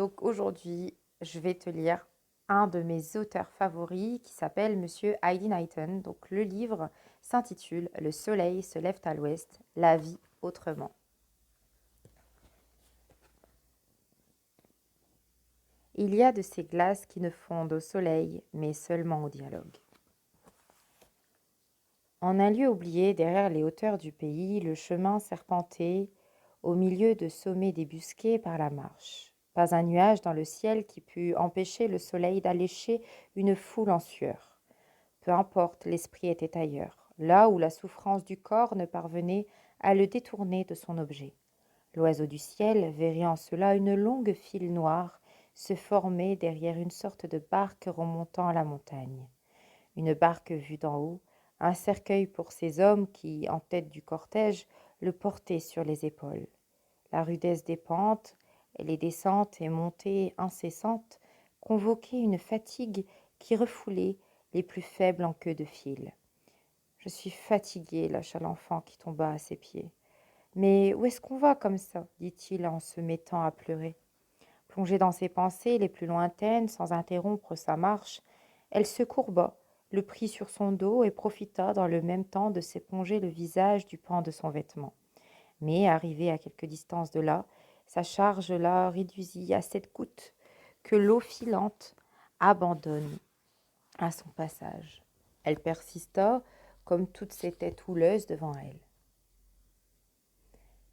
Donc aujourd'hui, je vais te lire un de mes auteurs favoris qui s'appelle Monsieur Heidi Knighton. Donc le livre s'intitule Le soleil se lève à l'ouest, la vie autrement. Il y a de ces glaces qui ne fondent au soleil, mais seulement au dialogue. En un lieu oublié derrière les hauteurs du pays, le chemin serpentait au milieu de sommets débusqués par la marche. Pas un nuage dans le ciel qui pût empêcher le soleil d'allécher une foule en sueur. Peu importe, l'esprit était ailleurs, là où la souffrance du corps ne parvenait à le détourner de son objet. L'oiseau du ciel verrait en cela une longue file noire se former derrière une sorte de barque remontant à la montagne. Une barque vue d'en haut, un cercueil pour ces hommes qui, en tête du cortège, le portaient sur les épaules. La rudesse des pentes, et les descentes et montées incessantes convoquaient une fatigue qui refoulait les plus faibles en queue de fil. « Je suis fatigué, lâcha l'enfant qui tomba à ses pieds. Mais où est-ce qu'on va comme ça dit-il en se mettant à pleurer. Plongée dans ses pensées les plus lointaines, sans interrompre sa marche, elle se courba, le prit sur son dos et profita dans le même temps de s'éponger le visage du pan de son vêtement. Mais, arrivée à quelque distance de là, sa charge la réduisit à cette goutte que l'eau filante abandonne à son passage. Elle persista, comme toutes ces têtes houleuses devant elle.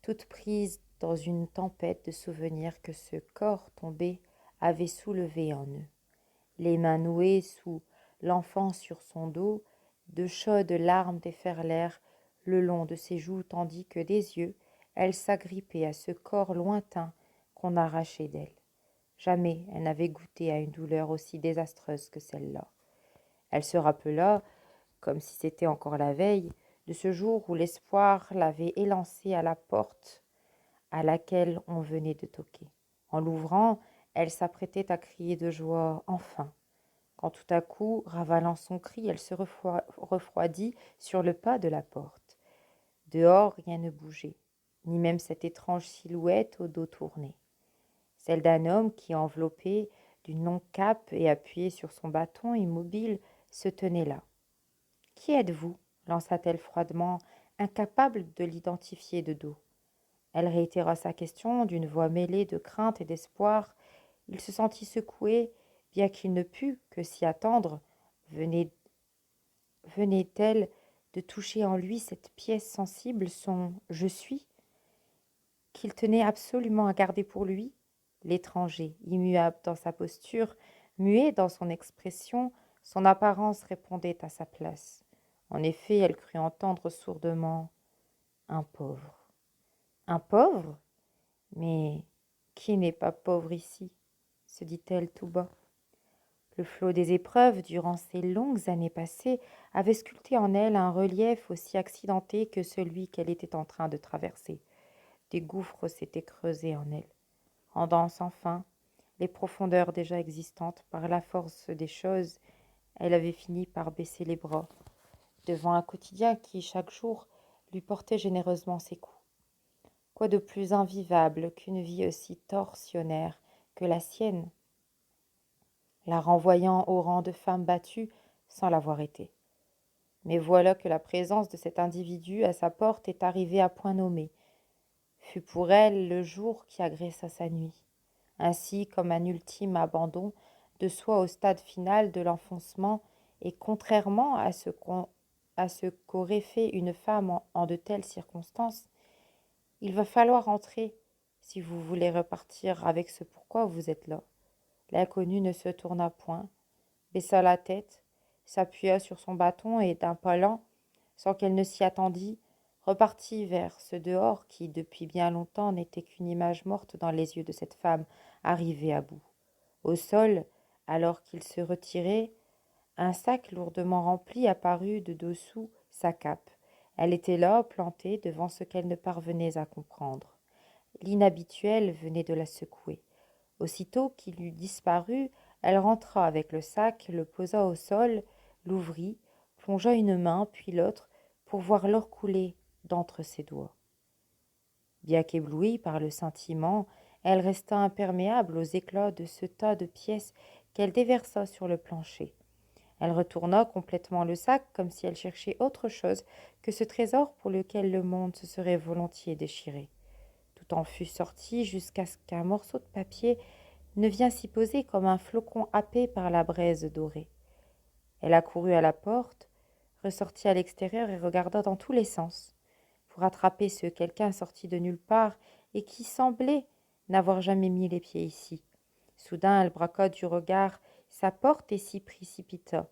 Toute prise dans une tempête de souvenirs que ce corps tombé avait soulevé en eux. Les mains nouées sous l'enfant sur son dos, de chaudes larmes déferlèrent le long de ses joues tandis que des yeux, elle s'agrippait à ce corps lointain qu'on arrachait d'elle. Jamais elle n'avait goûté à une douleur aussi désastreuse que celle-là. Elle se rappela, comme si c'était encore la veille, de ce jour où l'espoir l'avait élancée à la porte à laquelle on venait de toquer. En l'ouvrant, elle s'apprêtait à crier de joie « Enfin !» quand tout à coup, ravalant son cri, elle se refroidit sur le pas de la porte. Dehors, rien ne bougeait, ni même cette étrange silhouette au dos tourné. Celle d'un homme qui, enveloppé d'une longue cape et appuyé sur son bâton immobile, se tenait là. « Qui êtes-vous » lança-t-elle froidement, incapable de l'identifier de dos. Elle réitéra sa question d'une voix mêlée de crainte et d'espoir. Il se sentit secoué, bien qu'il ne pût que s'y attendre. Venait-elle de toucher en lui cette pièce sensible, son « je suis » qu'il tenait absolument à garder pour lui? L'étranger, immuable dans sa posture, muet dans son expression, son apparence répondait à sa place. En effet, elle crut entendre sourdement « un pauvre ». Un pauvre? Mais qui n'est pas pauvre ici? Se dit-elle tout bas. Le flot des épreuves, durant ces longues années passées, avait sculpté en elle un relief aussi accidenté que celui qu'elle était en train de traverser. Des gouffres s'étaient creusés en elle, rendant sans fin les profondeurs déjà existantes. Par la force des choses, elle avait fini par baisser les bras devant un quotidien qui, chaque jour, lui portait généreusement ses coups. Quoi de plus invivable qu'une vie aussi tortionnaire que la sienne, la renvoyant au rang de femme battue sans l'avoir été. Mais voilà que la présence de cet individu à sa porte est arrivée à point nommé. Fut pour elle le jour qui agressa sa nuit, ainsi comme un ultime abandon de soi au stade final de l'enfoncement, et contrairement à ce qu'aurait fait une femme en de telles circonstances, il va falloir entrer si vous voulez repartir avec ce pourquoi vous êtes là. L'inconnu ne se tourna point, baissa la tête, s'appuya sur son bâton et d'un pas lent, sans qu'elle ne s'y attendît, repartit vers ce dehors qui, depuis bien longtemps, n'était qu'une image morte dans les yeux de cette femme arrivée à bout. Au sol, alors qu'il se retirait, un sac lourdement rempli apparut de dessous sa cape. Elle était là, plantée devant ce qu'elle ne parvenait à comprendre. L'inhabituel venait de la secouer. Aussitôt qu'il eut disparu, elle rentra avec le sac, le posa au sol, l'ouvrit, plongea une main puis l'autre pour voir l'or couler d'entre ses doigts. Bien qu'éblouie par le sentiment, Elle resta imperméable aux éclats de ce tas de pièces qu'elle déversa sur le plancher. Elle retourna complètement le sac comme si elle cherchait autre chose que ce trésor pour lequel le monde se serait volontiers déchiré. Tout en fut sorti jusqu'à ce qu'un morceau de papier ne vient s'y poser comme un flocon happé par la braise dorée. Elle accourut à la porte, ressortit à l'extérieur et regarda dans tous les sens pour attraper ce quelqu'un sorti de nulle part et qui semblait n'avoir jamais mis les pieds ici. Soudain, elle braqua du regard sa porte et s'y précipita,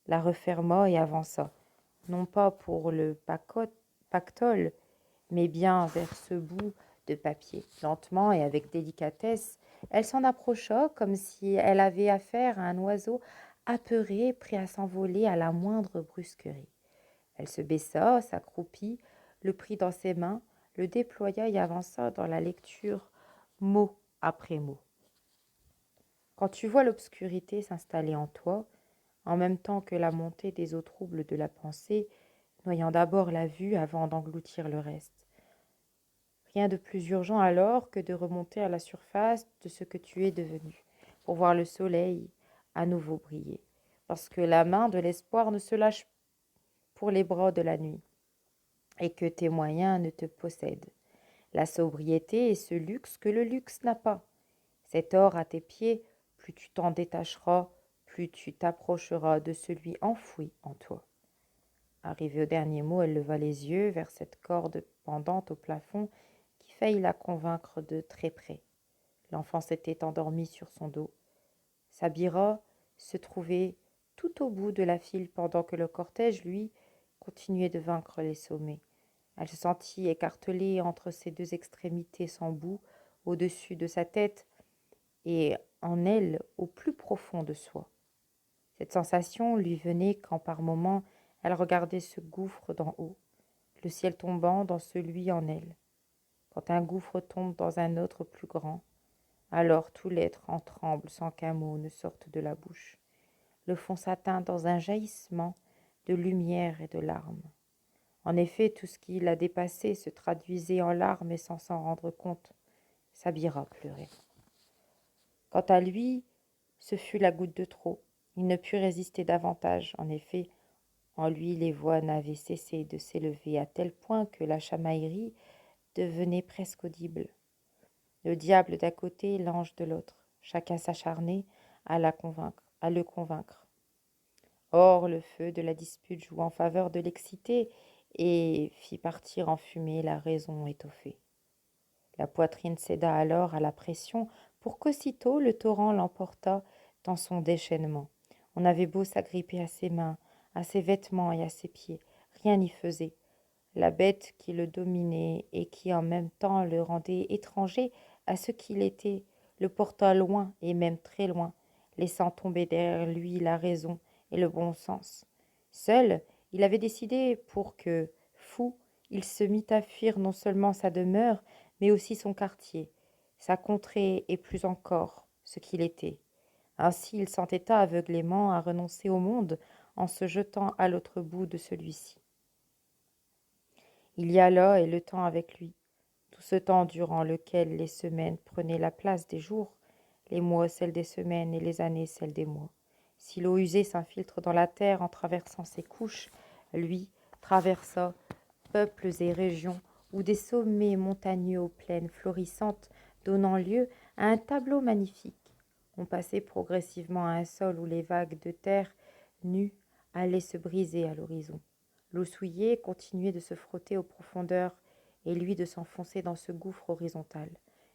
la referma et avança, non pas pour le pactole, mais bien vers ce bout de papier. Lentement et avec délicatesse, elle s'en approcha comme si elle avait affaire à un oiseau apeuré, prêt à s'envoler à la moindre brusquerie. Elle se baissa, s'accroupit, le prit dans ses mains, le déploya et avança dans la lecture mot après mot. Quand tu vois l'obscurité s'installer en toi, en même temps que la montée des eaux troubles de la pensée, noyant d'abord la vue avant d'engloutir le reste. Rien de plus urgent alors que de remonter à la surface de ce que tu es devenu, pour voir le soleil à nouveau briller, parce que la main de l'espoir ne se lâche pour les bras de la nuit, et que tes moyens ne te possèdent. La sobriété est ce luxe que le luxe n'a pas. Cet or à tes pieds, plus tu t'en détacheras, plus tu t'approcheras de celui enfoui en toi. Arrivée au dernier mot, elle leva les yeux vers cette corde pendante au plafond qui faillit la convaincre de très près. L'enfant s'était endormi sur son dos. Sabira se trouvait tout au bout de la file pendant que le cortège, lui, continuait de vaincre les sommets. Elle se sentit écartelée entre ces deux extrémités sans bout, au-dessus de sa tête et en elle au plus profond de soi. Cette sensation lui venait quand par moments elle regardait ce gouffre d'en haut, le ciel tombant dans celui en elle. Quand un gouffre tombe dans un autre plus grand, alors tout l'être en tremble sans qu'un mot ne sorte de la bouche. Le fond s'atteint dans un jaillissement de lumière et de larmes. En effet, tout ce qui la dépassait se traduisait en larmes et sans s'en rendre compte. Sabira pleurait. Quant à lui, ce fut la goutte de trop. Il ne put résister davantage. En effet, en lui, les voix n'avaient cessé de s'élever à tel point que la chamaillerie devenait presque audible. Le diable d'un côté, l'ange de l'autre. Chacun s'acharnait à le convaincre. Or, le feu de la dispute joua en faveur de l'excité et fit partir en fumée la raison étoffée. La poitrine céda alors à la pression pour qu'aussitôt le torrent l'emportât dans son déchaînement. On avait beau s'agripper à ses mains, à ses vêtements et à ses pieds, rien n'y faisait. La bête qui le dominait et qui en même temps le rendait étranger à ce qu'il était, le porta loin et même très loin, laissant tomber derrière lui la raison et le bon sens. Seul, il avait décidé pour que, fou, il se mit à fuir non seulement sa demeure, mais aussi son quartier, sa contrée et plus encore ce qu'il était. Ainsi il s'entêta aveuglément à renoncer au monde en se jetant à l'autre bout de celui-ci. Il y alla et le temps avec lui, tout ce temps durant lequel les semaines prenaient la place des jours, les mois celles des semaines et les années celles des mois. Si l'eau usée s'infiltre dans la terre en traversant ses couches, lui traversa peuples et régions où des sommets montagneux aux plaines florissantes donnant lieu à un tableau magnifique. On passait progressivement à un sol où les vagues de terre nue allaient se briser à l'horizon. L'eau souillée continuait de se frotter aux profondeurs et lui de s'enfoncer dans ce gouffre horizontal.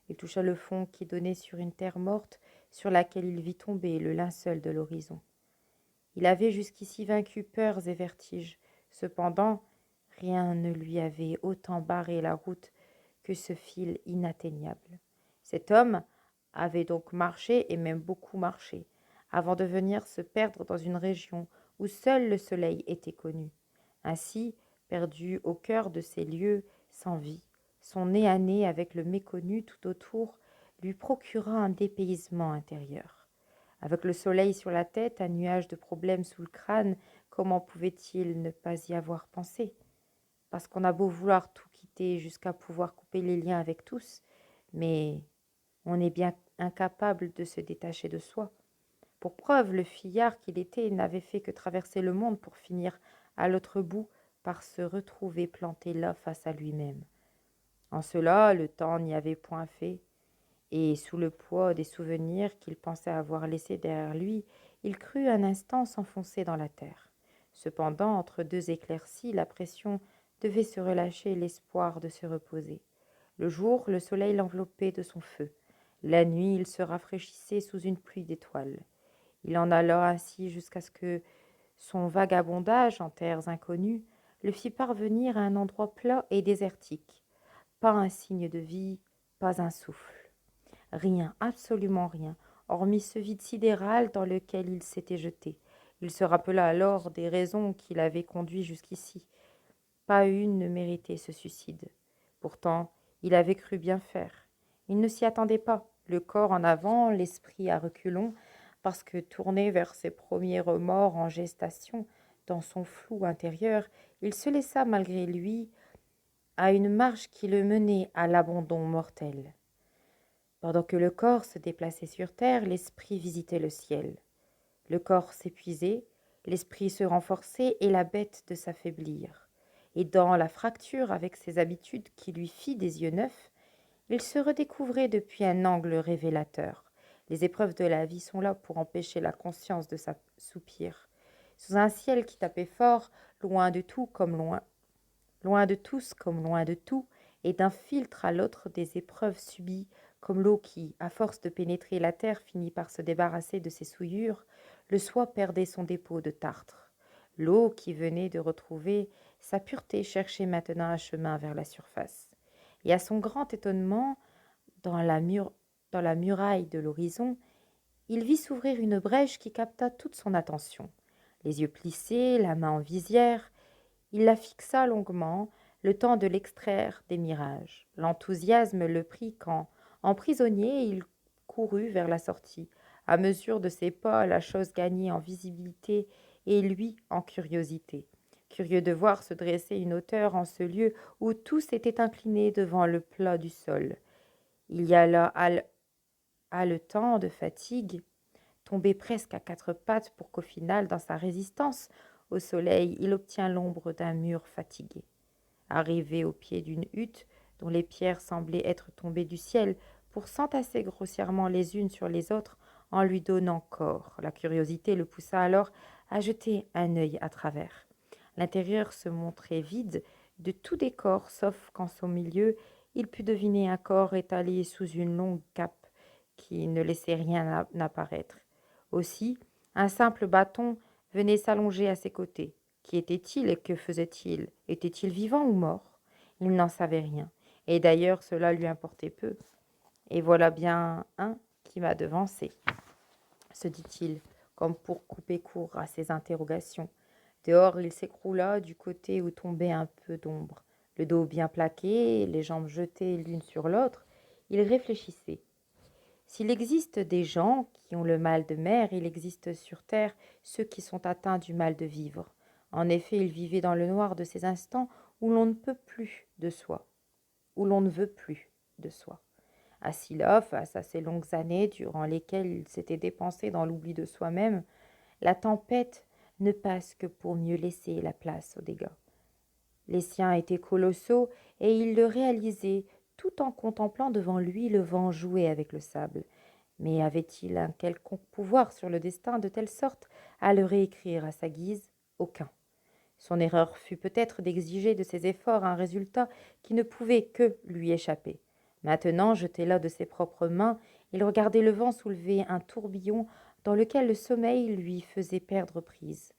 Il toucha le fond qui donnait sur une terre morte sur laquelle il vit tomber le linceul de l'horizon. Il avait jusqu'ici vaincu peurs et vertiges. Cependant, rien ne lui avait autant barré la route que ce fil inatteignable. Cet homme avait donc marché et même beaucoup marché, avant de venir se perdre dans une région où seul le soleil était connu. Ainsi, perdu au cœur de ces lieux sans vie, son nez à nez avec le méconnu tout autour lui procura un dépaysement intérieur. Avec le soleil sur la tête, un nuage de problèmes sous le crâne, comment pouvait-il ne pas y avoir pensé? Parce qu'on a beau vouloir tout quitter jusqu'à pouvoir couper les liens avec tous, mais On est bien incapable de se détacher de soi. Pour preuve, le fuyard qu'il était n'avait fait que traverser le monde pour finir à l'autre bout par se retrouver planté là face à lui-même. En cela, le temps n'y avait point fait, et sous le poids des souvenirs qu'il pensait avoir laissés derrière lui, il crut un instant s'enfoncer dans la terre. Cependant, entre deux éclaircies, la pression devait se relâcher et l'espoir de se reposer. Le jour, le soleil l'enveloppait de son feu. La nuit, il se rafraîchissait sous une pluie d'étoiles. Il en alla ainsi jusqu'à ce que son vagabondage en terres inconnues le fit parvenir à un endroit plat et désertique. Pas un signe de vie, pas un souffle. Rien, absolument rien, hormis ce vide sidéral dans lequel il s'était jeté. Il se rappela alors des raisons qui l'avaient conduit jusqu'ici. Pas une ne méritait ce suicide. Pourtant, il avait cru bien faire. Il ne s'y attendait pas, le corps en avant, l'esprit à reculons, parce que tourné vers ses premiers remords en gestation, dans son flou intérieur, il se laissa malgré lui à une marche qui le menait à l'abandon mortel. Pendant que le corps se déplaçait sur terre, l'esprit visitait le ciel. Le corps s'épuisait, l'esprit se renforçait et la bête de s'affaiblir. Et dans la fracture avec ses habitudes qui lui fit des yeux neufs, il se redécouvrait depuis un angle révélateur. Les épreuves de la vie sont là pour empêcher la conscience de s'assoupir. Sous un ciel qui tapait fort, loin de tout comme loin de tous comme loin de tout, et d'un filtre à l'autre des épreuves subies, comme l'eau qui, à force de pénétrer la terre, finit par se débarrasser de ses souillures, le soi perdait son dépôt de tartre. L'eau qui venait de retrouver sa pureté cherchait maintenant un chemin vers la surface. Et à son grand étonnement, dans la muraille de l'horizon, il vit s'ouvrir une brèche qui capta toute son attention. Les yeux plissés, la main en visière, il la fixa longuement, le temps de l'extraire des mirages. L'enthousiasme le prit quand, en prisonnier, il courut vers la sortie. À mesure de ses pas, la chose gagnait en visibilité et lui en curiosité. Curieux de voir se dresser une hauteur en ce lieu où tout s'était incliné devant le plat du sol. Il y a là haletant de fatigue, tombé presque à quatre pattes pour qu'au final, dans sa résistance au soleil, il obtient l'ombre d'un mur fatigué. Arrivé au pied d'une hutte dont les pierres semblaient être tombées du ciel pour s'entasser grossièrement les unes sur les autres en lui donnant corps. La curiosité le poussa alors à jeter un œil à travers. L'intérieur se montrait vide de tout décor, sauf qu'en son milieu, il put deviner un corps étalé sous une longue cape qui ne laissait rien apparaître. Aussi, un simple bâton venait s'allonger à ses côtés. Qui était-il et que faisait-il? Était-il vivant ou mort? Il n'en savait rien. Et d'ailleurs, cela lui importait peu. Et voilà bien un qui m'a devancé, se dit-il, comme pour couper court à ses interrogations. Dehors, il s'écroula du côté où tombait un peu d'ombre. Le dos bien plaqué, les jambes jetées l'une sur l'autre, il réfléchissait. S'il existe des gens qui ont le mal de mer, il existe sur terre ceux qui sont atteints du mal de vivre. En effet, il vivait dans le noir de ces instants où l'on ne peut plus de soi, où l'on ne veut plus de soi. Assis là, face à ces longues années durant lesquelles il s'était dépensé dans l'oubli de soi-même, la tempête ne passe que pour mieux laisser la place aux dégâts. Les siens étaient colossaux et il le réalisait tout en contemplant devant lui le vent jouer avec le sable. Mais avait-il un quelconque pouvoir sur le destin de telle sorte à le réécrire à sa guise? Aucun. Son erreur fut peut-être d'exiger de ses efforts un résultat qui ne pouvait que lui échapper. Maintenant, jeté là de ses propres mains, il regardait le vent soulever un tourbillon dans lequel le sommeil lui faisait perdre prise.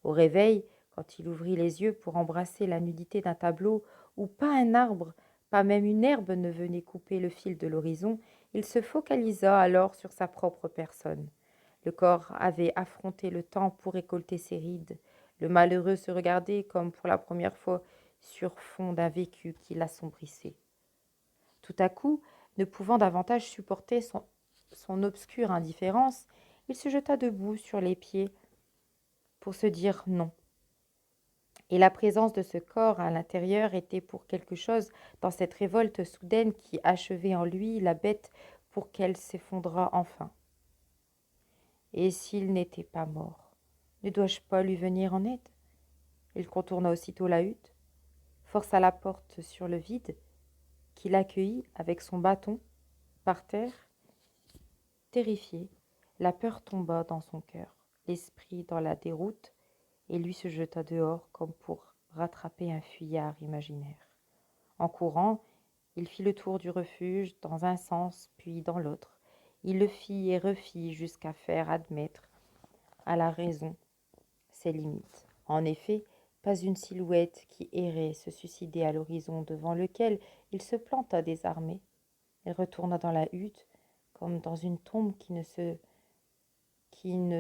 Au réveil, quand il ouvrit les yeux pour embrasser la nudité d'un tableau où pas un arbre, pas même une herbe ne venait couper le fil de l'horizon, il se focalisa alors sur sa propre personne. Le corps avait affronté le temps pour récolter ses rides. Le malheureux se regardait comme pour la première fois sur fond d'un vécu qui l'assombrissait. Tout à coup, ne pouvant davantage supporter son obscure indifférence, il se jeta debout sur les pieds pour se dire non. Et la présence de ce corps à l'intérieur était pour quelque chose dans cette révolte soudaine qui achevait en lui la bête pour qu'elle s'effondrât enfin. Et s'il n'était pas mort, ne dois-je pas lui venir en aide? Il contourna aussitôt la hutte, força la porte sur le vide, qui l'accueillit avec son bâton, par terre. Terrifié, la peur tomba dans son cœur, l'esprit dans la déroute, et lui se jeta dehors comme pour rattraper un fuyard imaginaire. En courant, il fit le tour du refuge dans un sens puis dans l'autre. Il le fit et refit jusqu'à faire admettre à la raison ses limites. En effet, pas une silhouette qui errait se suicidait à l'horizon devant lequel il se planta désarmé. Il retourna dans la hutte comme dans une tombe qui ne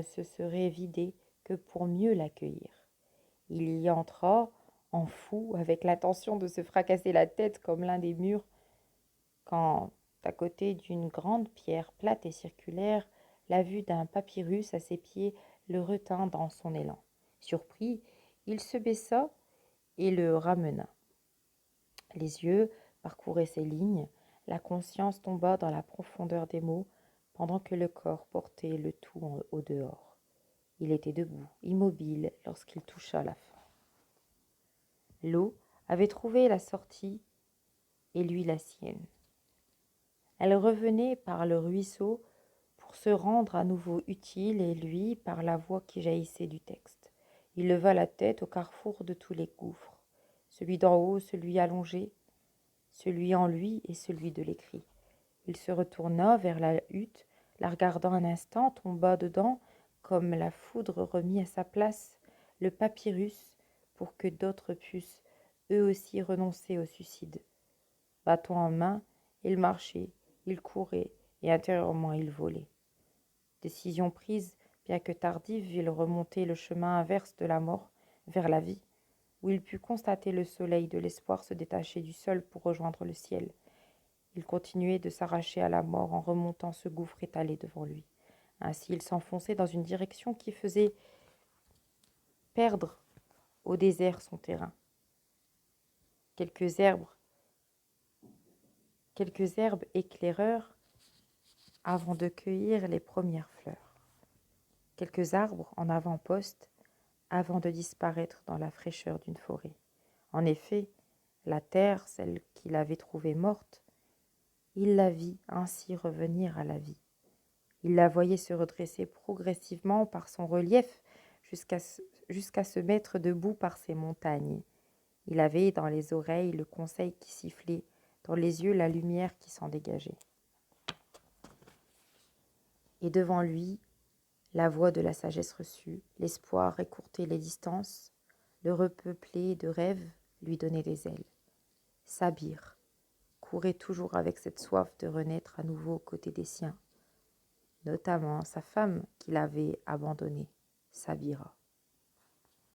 se serait vidée que pour mieux l'accueillir. Il y entra en fou avec l'intention de se fracasser la tête comme l'un des murs quand, à côté d'une grande pierre plate et circulaire, la vue d'un papyrus à ses pieds le retint dans son élan. Surpris, il se baissa et le ramena. Les yeux parcouraient ces lignes, la conscience tomba dans la profondeur des mots, pendant que le corps portait le tout au dehors. Il était debout, immobile, lorsqu'il toucha la fin. L'eau avait trouvé la sortie et lui la sienne. Elle revenait par le ruisseau pour se rendre à nouveau utile et lui par la voix qui jaillissait du texte. Il leva la tête au carrefour de tous les gouffres, celui d'en haut, celui allongé, celui en lui et celui de l'écrit. Il se retourna vers la hutte, la regardant un instant, tomba dedans, comme la foudre remit à sa place le papyrus pour que d'autres pussent eux aussi renoncer au suicide. Bâton en main, il marchait, il courait, et intérieurement il volait. Décision prise, bien que tardive, il remontait le chemin inverse de la mort, vers la vie, où il put constater le soleil de l'espoir se détacher du sol pour rejoindre le ciel. Il continuait de s'arracher à la mort en remontant ce gouffre étalé devant lui. Ainsi il s'enfonçait dans une direction qui faisait perdre au désert son terrain. Quelques herbes éclaireurs avant de cueillir les premières fleurs. Quelques arbres en avant-poste avant de disparaître dans la fraîcheur d'une forêt. En effet, la terre, celle qu'il avait trouvée morte, il la vit ainsi revenir à la vie. Il la voyait se redresser progressivement par son relief jusqu'à se mettre debout par ses montagnes. Il avait dans les oreilles le conseil qui sifflait, dans les yeux la lumière qui s'en dégageait. Et devant lui, la voix de la sagesse reçue, l'espoir écourtait les distances, le repeupler de rêves lui donnait des ailes. Sabir courait toujours avec cette soif de renaître à nouveau aux côtés des siens, notamment sa femme qu'il avait abandonnée, Sabira.